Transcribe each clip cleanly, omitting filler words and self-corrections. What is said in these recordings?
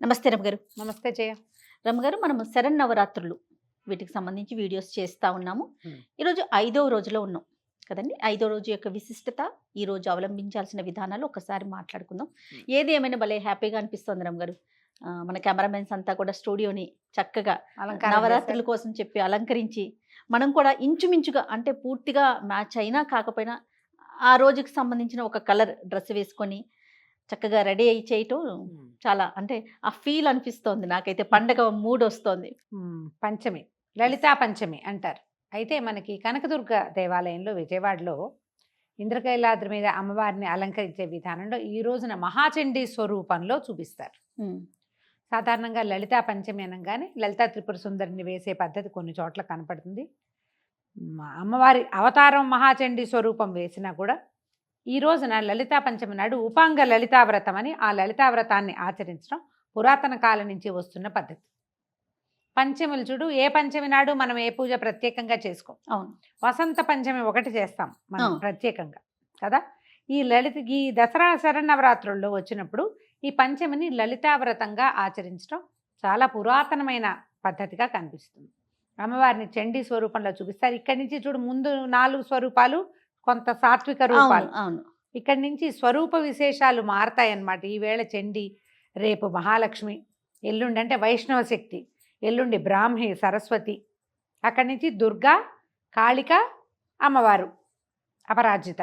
నమస్తే రమగారు. నమస్తే జయ. రమగారు, మనము శరన్నవరాత్రులు వీటికి సంబంధించి వీడియోస్ చేస్తా ఉన్నాము. ఈరోజు 5వ రోజులో ఉన్నాం కదండి. 5వ రోజు యొక్క విశిష్టత, ఈరోజు అవలంబించాల్సిన విధానాలు ఒకసారి మాట్లాడుకుందాం. ఏది ఏమైనా భలే హ్యాపీగా అనిపిస్తుంది రమగారు. మన కెమెరామెన్స్ అంతా కూడా స్టూడియోని చక్కగా నవరాత్రుల కోసం చెప్పి అలంకరించి, మనం కూడా ఇంచుమించుగా అంటే పూర్తిగా మ్యాచ్ అయినా కాకపోయినా ఆ రోజుకి సంబంధించిన ఒక కలర్ డ్రెస్ వేసుకొని చక్కగా రెడీ అయ్యి చేయటం చాలా అంటే ఆ ఫీల్ అనిపిస్తోంది నాకైతే. పండగ మూడ్ వస్తోంది. పంచమి, లలితా పంచమి అంటారు. అయితే మనకి కనకదుర్గ దేవాలయంలో విజయవాడలో ఇంద్రకైలాద్రి మీద అమ్మవారిని అలంకరించే విధానంలో ఈ రోజున మహాచండీ స్వరూపంలో చూపిస్తారు. సాధారణంగా లలితా పంచమి అనగానే లలితా త్రిపుర సుందరిని వేసే పద్ధతి కొన్ని చోట్ల కనపడుతుంది. అమ్మవారి అవతారం మహాచండీ స్వరూపం వేసినా కూడా ఈ రోజున లలితా పంచమి నాడు ఉపాంగ లలితావ్రతం అని ఆ లలితావ్రతాన్ని ఆచరించడం పురాతన కాలం నుంచి వస్తున్న పద్ధతి. పంచములు చూడు, ఏ పంచమి నాడు మనం ఏ పూజ ప్రత్యేకంగా చేసుకోం. అవును, వసంత పంచమి ఒకటి చేస్తాం మనం ప్రత్యేకంగా కదా. ఈ దసరా శరన్నవరాత్రుల్లో వచ్చినప్పుడు ఈ పంచమిని లలితావ్రతంగా ఆచరించడం చాలా పురాతనమైన పద్ధతిగా కనిపిస్తుంది. అమ్మవారిని చండీ స్వరూపంలో చూపిస్తారు. ఇక్కడి నుంచి చూడు, ముందు 4 స్వరూపాలు కొంత సాత్విక రూపాలు. అవును, ఇక్కడి నుంచి స్వరూప విశేషాలు మారతాయన్నమాట. ఈవేళ చండీ, రేపు మహాలక్ష్మి, ఎల్లుండి అంటే వైష్ణవ శక్తి, ఎల్లుండి బ్రాహ్మి సరస్వతి, అక్కడి నుంచి దుర్గా, కాళిక, అమ్మవారు అపరాజిత,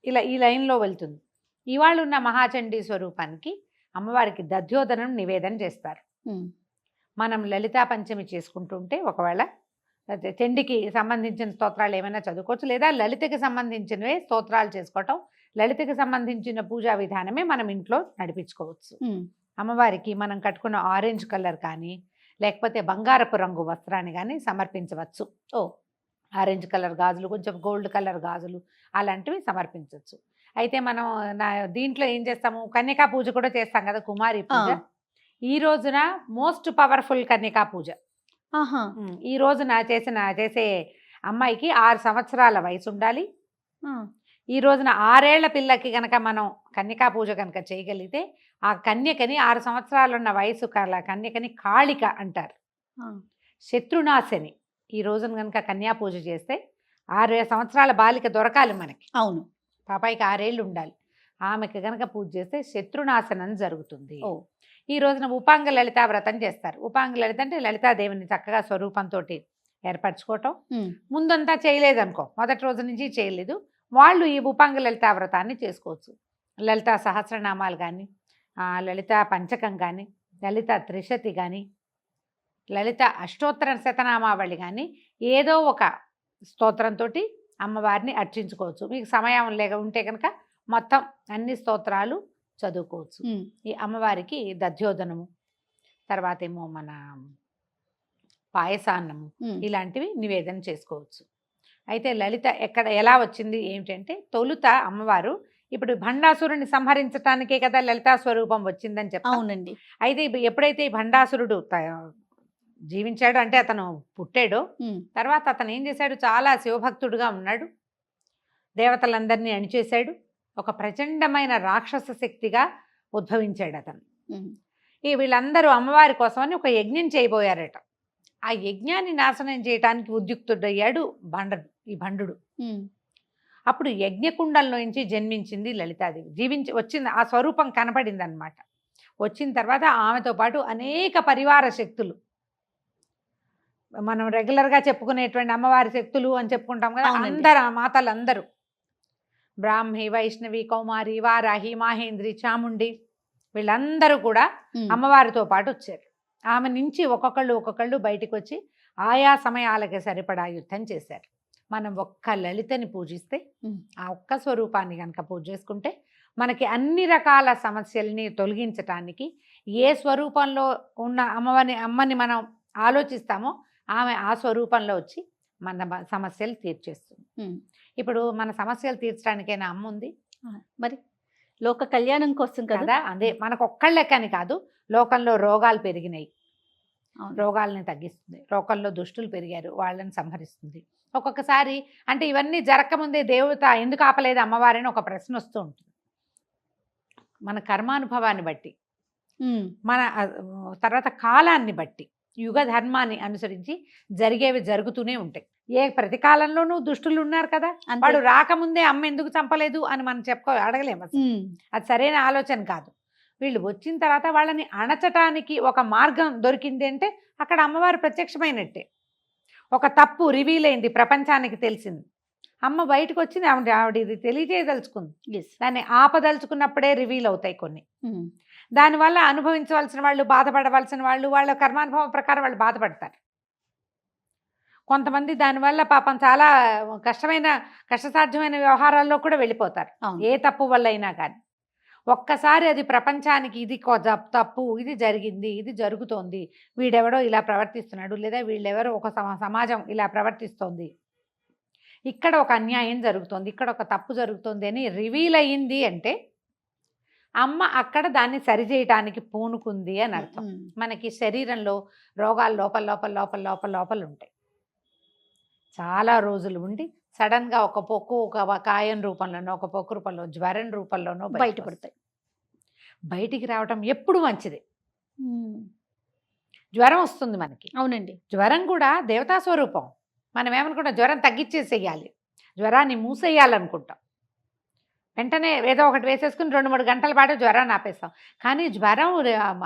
ఇలా ఈ లైన్లో వెళ్తుంది. ఇవాళ ఉన్న మహాచండీ స్వరూపానికి అమ్మవారికి దధ్యోదనం నివేదన చేస్తారు. మనం లలితా పంచమి చేసుకుంటుంటే ఒకవేళ చండికి సంబంధించిన స్తోత్రాలు ఏమైనా చదువుకోవచ్చు, లేదా లలితకి సంబంధించినవే స్తోత్రాలు చేసుకోవటం, లలితకి సంబంధించిన పూజా విధానమే మనం ఇంట్లో నడిపించుకోవచ్చు. అమ్మవారికి మనం కట్టుకున్న ఆరెంజ్ కలర్ కానీ లేకపోతే బంగారపు రంగు వస్త్రాన్ని కానీ సమర్పించవచ్చు. ఆరెంజ్ కలర్ గాజులు, కొంచెం గోల్డ్ కలర్ గాజులు అలాంటివి సమర్పించవచ్చు. అయితే మనం దీంట్లో ఏం చేస్తాము, కన్యకా పూజ కూడా చేస్తాం కదా, కుమారి పూజ. ఈ రోజున మోస్ట్ పవర్ఫుల్ కన్యకా పూజ. ఈ రోజున చేసే అమ్మాయికి 6 సంవత్సరాల వయసు ఉండాలి. ఈ రోజున 6 ఏళ్ల పిల్లకి కనుక మనం కన్యకా పూజ కనుక చేయగలిగితే ఆ కన్యకని 6 సంవత్సరాలున్న వయసు కన్యకని కాళిక అంటారు. శత్రునాశని. ఈ రోజున కనుక కన్యా పూజ చేస్తే 6 సంవత్సరాల బాలిక దొరకాలి మనకి. అవును, పాపాయికి 6 ఏళ్ళు ఉండాలి. ఆమెకి కనుక పూజ చేస్తే శత్రునాశనం జరుగుతుంది. ఈ రోజున ఉపాంగ లలితా వ్రతం చేస్తారు. ఉపాంగ లలిత అంటే లలితాదేవిని చక్కగా స్వరూపంతో ఏర్పరచుకోవటం. ముందంతా చేయలేదు అనుకో, మొదటి రోజు నుంచి చేయలేదు, వాళ్ళు ఈ ఉపాంగ లలితా వ్రతాన్ని చేసుకోవచ్చు. లలితా సహస్రనామాలు కానీ, లలితా పంచకం కానీ, లలితా త్రిశతి కానీ, లలిత అష్టోత్తర శతనామావళి కానీ, ఏదో ఒక స్తోత్రంతో అమ్మవారిని అర్చించుకోవచ్చు. మీకు సమయం ఉంటే కనుక మొత్తం అన్ని స్తోత్రాలు చదువుకోవచ్చు. ఈ అమ్మవారికి దధ్యోదనము, తర్వాత ఏమో మన పాయసాన్నము ఇలాంటివి నివేదన చేసుకోవచ్చు. అయితే లలిత ఎలా వచ్చింది ఏమిటంటే, తొలుత అమ్మవారు ఇప్పుడు భండాసురుని సంహరించటానికే కదా లలితా స్వరూపం వచ్చిందని చెప్పాను. అవునండి. అయితే ఎప్పుడైతే ఈ భండాసురుడు జీవించాడు, అంటే అతను పుట్టాడో, తర్వాత అతను ఏం చేశాడు, చాలా శివభక్తుడుగా ఉన్నాడు, దేవతలందరినీ అణిచేశాడు, ఒక ప్రచండమైన రాక్షస శక్తిగా ఉద్భవించాడు అతను. వీళ్ళందరూ అమ్మవారి కోసమని ఒక యజ్ఞం చేయబోయారట. ఆ యజ్ఞాన్ని నాశనం చేయటానికి ఉద్యుక్తుడయ్యాడు ఈ భండు. అప్పుడు యజ్ఞకుండంలో నుంచి జన్మించింది లలితాదేవి. వచ్చింది, ఆ స్వరూపం కనపడింది అనమాట. వచ్చిన తర్వాత ఆమెతో పాటు అనేక పరివార శక్తులు, మనం రెగ్యులర్గా చెప్పుకునేటువంటి అమ్మవారి శక్తులు అని చెప్పుకుంటాం కదా, అందరు ఆ మాతలందరూ బ్రాహ్మి, వైష్ణవి, కౌమారి, వారాహి, మాహేంద్రి, చాముండి వీళ్ళందరూ కూడా అమ్మవారితో పాటు వచ్చారు. ఆమె నుంచి ఒక్కొక్కళ్ళు బయటికి వచ్చి ఆయా సమయాలకి సరిపడా యుద్ధం చేశారు. మనం ఒక్క లలితని పూజిస్తే, ఆ ఒక్క స్వరూపాన్ని కనుక పూజ చేసుకుంటే మనకి అన్ని రకాల సమస్యల్ని తొలగించటానికి ఏ స్వరూపంలో ఉన్న అమ్మని మనం ఆలోచిస్తామో ఆమె ఆ స్వరూపంలో వచ్చి మన సమస్యలు తీర్చేస్తుంది. ఇప్పుడు మన సమస్యలు తీర్చడానికైనా అమ్మ ఉంది, మరి లోక కళ్యాణం కోసం కదా. అదే మనకు ఒక్కళ్ళెక్కని కాదు, లోకంలో రోగాలు పెరిగినాయి, రోగాలని తగ్గిస్తుంది. లోకంలో దుష్టులు పెరిగారు, వాళ్ళని సంహరిస్తుంది. ఒక్కొక్కసారి అంటే ఇవన్నీ జరగకముందే దేవత ఎందుకు ఆపలేదు అమ్మవారిని ఒక ప్రశ్న వస్తూ ఉంటుంది. మన కర్మానుభవాన్ని బట్టి మన తర్వాత కాలాన్ని బట్టి యుగ ధర్మాన్ని అనుసరించి జరిగేవి జరుగుతూనే ఉంటాయి. ప్రతి కాలంలోనూ దుష్టులు ఉన్నారు కదా, వాడు రాకముందే అమ్మ ఎందుకు చంపలేదు అని మనం అడగలేము అసలు. అది సరైన ఆలోచన కాదు. వీళ్ళు వచ్చిన తర్వాత వాళ్ళని అణచటానికి ఒక మార్గం దొరికింది అంటే అక్కడ అమ్మవారు ప్రత్యక్షమైనట్టే. ఒక తప్పు రివీల్ అయింది, ప్రపంచానికి తెలిసింది, అమ్మ బయటకు వచ్చింది, ఆవిడ ఇది తెలియజేయదలుచుకుంది. దాన్ని ఆపదలుచుకున్నప్పుడే రివీల్ అవుతాయి కొన్ని. దానివల్ల అనుభవించవలసిన వాళ్ళు, బాధపడవలసిన వాళ్ళు, వాళ్ళ కర్మానుభవం ప్రకారం వాళ్ళు బాధపడతారు. కొంతమంది దానివల్ల పాపం చాలా కష్టసాధ్యమైన వ్యవహారాల్లో కూడా వెళ్ళిపోతారు, ఏ తప్పు వల్ల అయినా కానీ. ఒక్కసారి అది ప్రపంచానికి ఇది తప్పు, ఇది జరిగింది, ఇది జరుగుతోంది, వీడెవడో ఇలా ప్రవర్తిస్తున్నాడు, లేదా వీళ్ళెవరో ఒక సమాజం ఇలా ప్రవర్తిస్తోంది, ఇక్కడ ఒక అన్యాయం జరుగుతోంది, ఇక్కడ ఒక తప్పు జరుగుతోంది అని రివీల్ అయ్యింది అంటే అమ్మ అక్కడ దాన్ని సరిచేయటానికి పూనుకుంది అని అర్థం. మనకి శరీరంలో రోగాలు లోపల లోపల లోపల లోపల లోపల ఉంటాయి. చాలా రోజులు ఉండి సడన్గా ఒక పొక్కు, ఒక కాయం రూపంలోనో, ఒక పొక్కు రూపంలో, జ్వరం రూపంలోనో బయటపడతాయి. బయటికి రావటం ఎప్పుడు మంచిది. జ్వరం వస్తుంది మనకి, అవునండి, జ్వరం కూడా దేవతా స్వరూపం. మనం ఏమనుకుంటాం, జ్వరం తగ్గించేసేయాలి, జ్వరాన్ని మూసేయాలనుకుంటాం. వెంటనే ఏదో ఒకటి వేసేసుకుని 2-3 గంటల పాటు జ్వరాన్ని ఆపేస్తాం. కానీ జ్వరం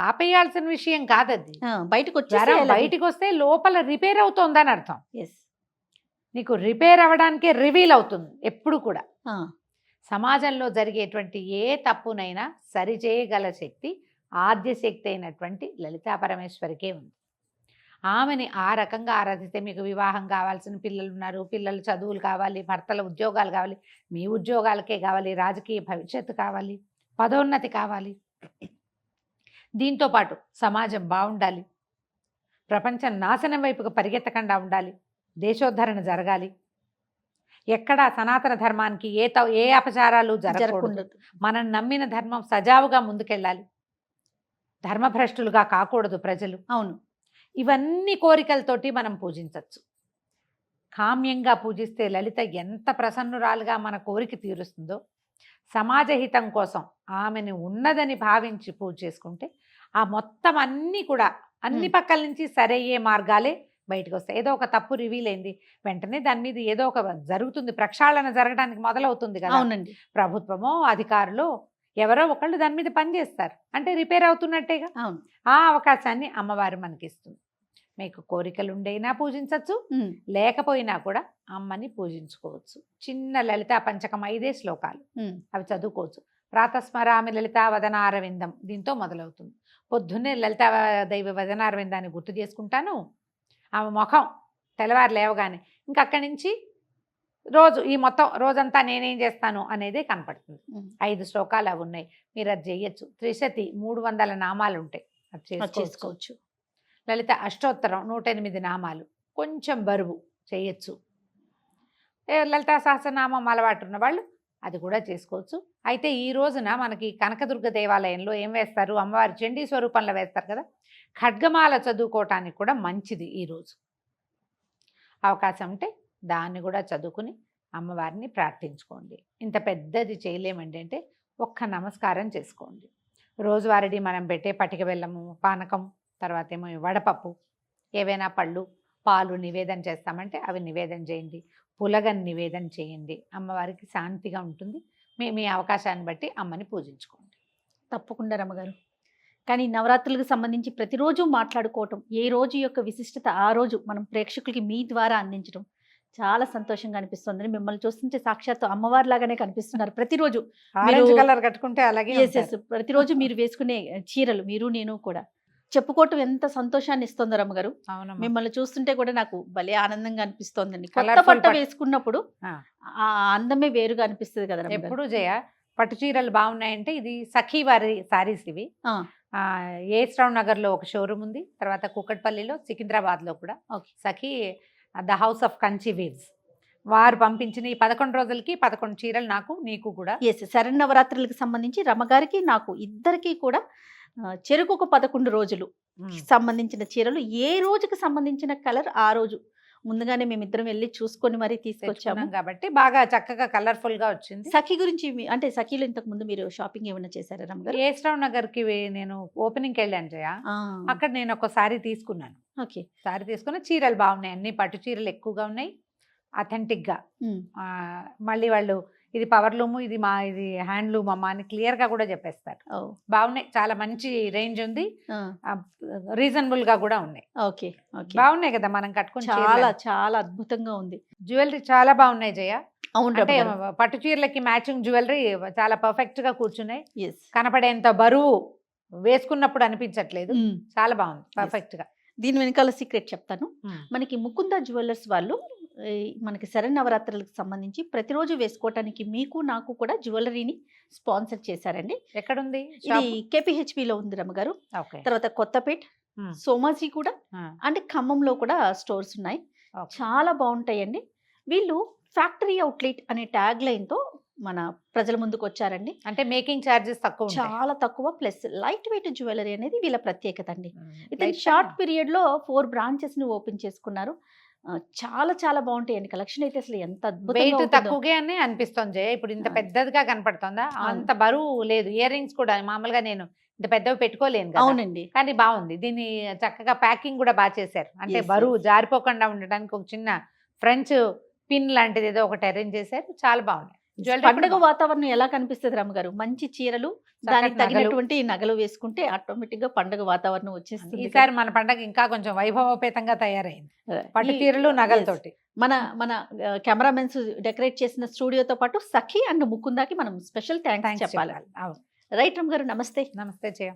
ఆపేయాల్సిన విషయం కాదది. బయటకు వస్తే లోపల రిపేర్ అవుతోందని అర్థం. నీకు రిపేర్ అవ్వడానికే రివీల్ అవుతుంది ఎప్పుడు కూడా. సమాజంలో జరిగేటువంటి ఏ తప్పునైనా సరిచేయగల శక్తి ఆద్యశక్తి అయినటువంటి లలితా పరమేశ్వరికే ఉంది. ఆమెని ఆ రకంగా ఆరాధిస్తే, మీకు వివాహం కావాల్సిన పిల్లలు ఉన్నారు, పిల్లలు చదువులు కావాలి, భర్తల ఉద్యోగాలు కావాలి, మీ ఉద్యోగాలకే కావాలి, రాజకీయ భవిష్యత్తు కావాలి, పదోన్నతి కావాలి, దీంతోపాటు సమాజం బాగుండాలి, ప్రపంచం నాశనం వైపుకు పరిగెత్తకుండా ఉండాలి, దేశోద్ధరణ జరగాలి, ఎక్కడా సనాతన ధర్మానికి ఏ అపచారాలు జరగకూడదు, మనం నమ్మిన ధర్మం సజావుగా ముందుకెళ్ళాలి, ధర్మభ్రష్టులుగా కాకూడదు ప్రజలు. అవును, ఇవన్నీ కోరికలతోటి మనం పూజించవచ్చు. కామ్యంగా పూజిస్తే లలిత ఎంత ప్రసన్నురాలుగా మన కోరిక తీరుస్తుందో, సమాజహితం కోసం ఆమెను ఉన్నదని భావించి పూజ చేసుకుంటే ఆ మొత్తం అన్నీ కూడా అన్ని పక్కల నుంచి సరయ్యే మార్గాలే బయటకు వస్తాయి. ఏదో ఒక తప్పు రివీల్ అయింది, వెంటనే దాని మీద ఏదో ఒక జరుగుతుంది, ప్రక్షాళన జరగడానికి మొదలవుతుంది కదా. అవునండి, ప్రభుత్వమో అధికారులు ఎవరో ఒకళ్ళు దాని మీద పనిచేస్తారు అంటే రిపేర్ అవుతున్నట్టేగా. అవును, ఆ అవకాశాన్ని అమ్మవారు మనకిస్తుంది. మీకు కోరికలు ఉండైనా పూజించవచ్చు, లేకపోయినా కూడా అమ్మని పూజించుకోవచ్చు. చిన్న లలితా పంచకం 5 శ్లోకాలు, అవి చదువుకోవచ్చు. ప్రాతస్మరామి లలితా వదనారవిందం, దీంతో మొదలవుతుంది. పొద్దున్నే లలితా దైవ వదనారవిందాన్ని గుర్తు చేసుకుంటాను. ఆమె ముఖం తెల్లవారు లేవగానే ఇంకా అక్కడి నుంచి ఈ మొత్తం రోజంతా నేనేం చేస్తాను అనేదే కనపడుతుంది. 5 శ్లోకాలు అవి ఉన్నాయి, మీరు అది చేయొచ్చు. త్రిశతి 300 నామాలు ఉంటాయి, అది చేసుకోవచ్చు. లలిత అష్టోత్తరం 108 నామాలు, కొంచెం బరువు చేయొచ్చు. లలితా సహస్రనామం అలవాటు ఉన్న వాళ్ళు అది కూడా చేసుకోవచ్చు. అయితే ఈ రోజున మనకి కనకదుర్గ దేవాలయంలో ఏం వేస్తారు, అమ్మవారి చండీ స్వరూపంలో వేస్తారు కదా, ఖడ్గమాల చదువుకోవటానికి కూడా మంచిది. ఈరోజు అవకాశం ఉంటే దాన్ని కూడా చదువుకుని అమ్మవారిని ప్రార్థించుకోండి. ఇంత పెద్దది చేయలేమండి అంటే ఒక్క నమస్కారం చేసుకోండి. రోజువారీ మనం పెట్టే పటిక బెల్లము, పానకం, తర్వాత ఏమో వడపప్పు, ఏవైనా పళ్ళు, పాలు నివేదన చేస్తామంటే అవి నివేదన చేయండి, పులగని నివేదన చేయండి. అమ్మవారికి శాంతిగా ఉంటుంది. మీ అవకాశాన్ని బట్టి అమ్మని పూజించుకోండి. తప్పకుండా రమ్మగారు. కానీ నవరాత్రులకు సంబంధించి ప్రతిరోజు మాట్లాడుకోవటం, ఏ రోజు యొక్క విశిష్టత ఆ రోజు మనం ప్రేక్షకులకి మీ ద్వారా అందించడం చాలా సంతోషంగా అనిపిస్తుంది. మిమ్మల్ని చూస్తుంటే సాక్షాత్తు అమ్మవారి లాగానే కనిపిస్తున్నారు. ప్రతిరోజు కలర్ కట్టుకుంటే అలాగే ప్రతిరోజు మీరు వేసుకునే చీరలు, మీరు నేను కూడా చెప్పుకోవటం ఎంత సంతోషాన్ని ఇస్తుందో రమ్మగారు. మిమ్మల్ని చూస్తుంటే కూడా నాకు భలే ఆనందంగా అనిపిస్తోందండి. కొత్త పట్ట వేసుకున్నప్పుడు ఆ అందమే వేరుగా అనిపిస్తుంది కదా. ఎప్పుడు పట్టు చీరలు బాగున్నాయంటే ఇది సఖీ వారి సారీస్ ఇవి. ఏస్రావు నగర్లో ఒక షోరూమ్ ఉంది, తర్వాత కూకట్పల్లిలో, సికింద్రాబాద్లో కూడా Sakhi the house of Kanchi weaves వారు పంపించిన ఈ 11 రోజులకి 11 చీరలు నాకు, నీకు కూడా. శరన్నవరాత్రులకు సంబంధించి రమ్మగారికి నాకు ఇద్దరికి కూడా చెరుకు 11 రోజులు సంబంధించిన చీరలు, ఏ రోజుకి సంబంధించిన కలర్ ఆ రోజు ముందుగానే మేమిద్దరం వెళ్ళి చూసుకొని మరీ తీసుకొచ్చాము. తెచ్చుకున్నాం కాబట్టి బాగా చక్కగా కలర్ఫుల్ గా వచ్చింది. సఖీ గురించి అంటే సఖీలో ఇంతకు ముందు మీరు షాపింగ్ ఏమైనా చేశారా రమ్మగారు? ఏస్రావ్ నగర్ కి నేను ఓపెనింగ్ కి వెళ్ళాను జయ. అక్కడ నేను ఒక సారీ తీసుకున్నాను. ఓకే. సారీ తీసుకున్న చీరలు బాగున్నాయి, అన్ని పట్టు చీరలు ఎక్కువగా ఉన్నాయి, అథెంటిక్ గా. మళ్ళీ వాళ్ళు ఇది పవర్లూము, ఇది హ్యాండ్లూమ్ అమ్మ అని క్లియర్ గా కూడా చెప్పేస్తారు. బాగున్నాయి, చాలా మంచి రేంజ్ ఉంది, రీజనబుల్ గా కూడా ఉన్నాయి. Okay okay. బాగున్నాయి కదా మనం కట్టుకుని. చాలా చాలా అద్భుతంగా ఉంది. జ్యువెలరీ చాలా బాగున్నాయి జయ. అవును అంటే పట్టు చీరలకి మ్యాచింగ్ జ్యువెలరీ చాలా పర్ఫెక్ట్ గా కూర్చున్నాయి. కనపడేంత బరువు వేసుకున్నప్పుడు అనిపించట్లేదు. చాలా బాగుంది, పర్ఫెక్ట్ గా. దీని వెనకాల సీక్రెట్ చెప్తాను. మనకి ముకుంద జ్యువెలర్స్ వాళ్ళు మనకి శరన్నవరాత్రులకు సంబంధించి ప్రతిరోజు వేసుకోవటానికి మీకు నాకు కూడా జ్యువెలరీని స్పాన్సర్ చేశారండి. ఎక్కడుంది? ఇది కేపీహెచ్బిలో ఉంది రమ్మగారు. తర్వాత కొత్తపేట్, సోమాజీ కూడా, అంటే ఖమ్మంలో కూడా స్టోర్స్ ఉన్నాయి. చాలా బాగుంటాయండి. వీళ్ళు ఫ్యాక్టరీ అవుట్లెట్ అనే ట్యాగ్ లైన్ తో మన ప్రజల ముందుకు వచ్చారండి. అంటే మేకింగ్ చార్జెస్ తక్కువ, చాలా తక్కువ, ప్లస్ లైట్ వెయిట్ జ్యువెలరీ అనేది వీళ్ళ ప్రత్యేకత అండి. అయితే షార్ట్ పీరియడ్ లో 4 బ్రాంచెస్ ని ఓపెన్ చేసుకున్నారు. చాలా చాలా బాగుంటాయండి. కలెక్షన్ అయితే అసలు ఎంత అద్భుతంగా తక్కువగానే అనిపిస్తుంది జయ. ఇప్పుడు ఇంత పెద్దదిగా కనపడుతుందా? అంత బరువు లేదు. ఇయర్ రింగ్స్ కూడా మామూలుగా నేను ఇంత పెద్దవి పెట్టుకోలేను. అవునండి, కానీ బాగుంది. దీన్ని చక్కగా ప్యాకింగ్ కూడా బాగా చేశారు. అంటే బరువు జారిపోకుండా ఉండడానికి ఒక చిన్న ఫ్రెంచ్ పిన్ లాంటిది ఏదో ఒకటి అరేంజ్ చేశారు. చాలా బాగుంది. పండుగ వాతావరణం ఎలా కనిపిస్తుంది రమ్మగారు? మంచి చీరలు, దానికి తగినటువంటి నగలు వేసుకుంటే ఆటోమేటిక్ గా పండుగ వాతావరణం వచ్చేస్తుంది. ఈసారి మన పండుగ ఇంకా కొంచెం వైభవోపేతంగా తయారైంది, పట్టు చీరలు నగలతోటి. మన కెమెరామెన్స్ డెకరేట్ చేసిన స్టూడియోతో పాటు సఖీ అండ్ ముకుందాకి మనం స్పెషల్ థ్యాంక్స్ చెప్పాలి. రైట్ రమ్మగారు, నమస్తే. నమస్తే జయ.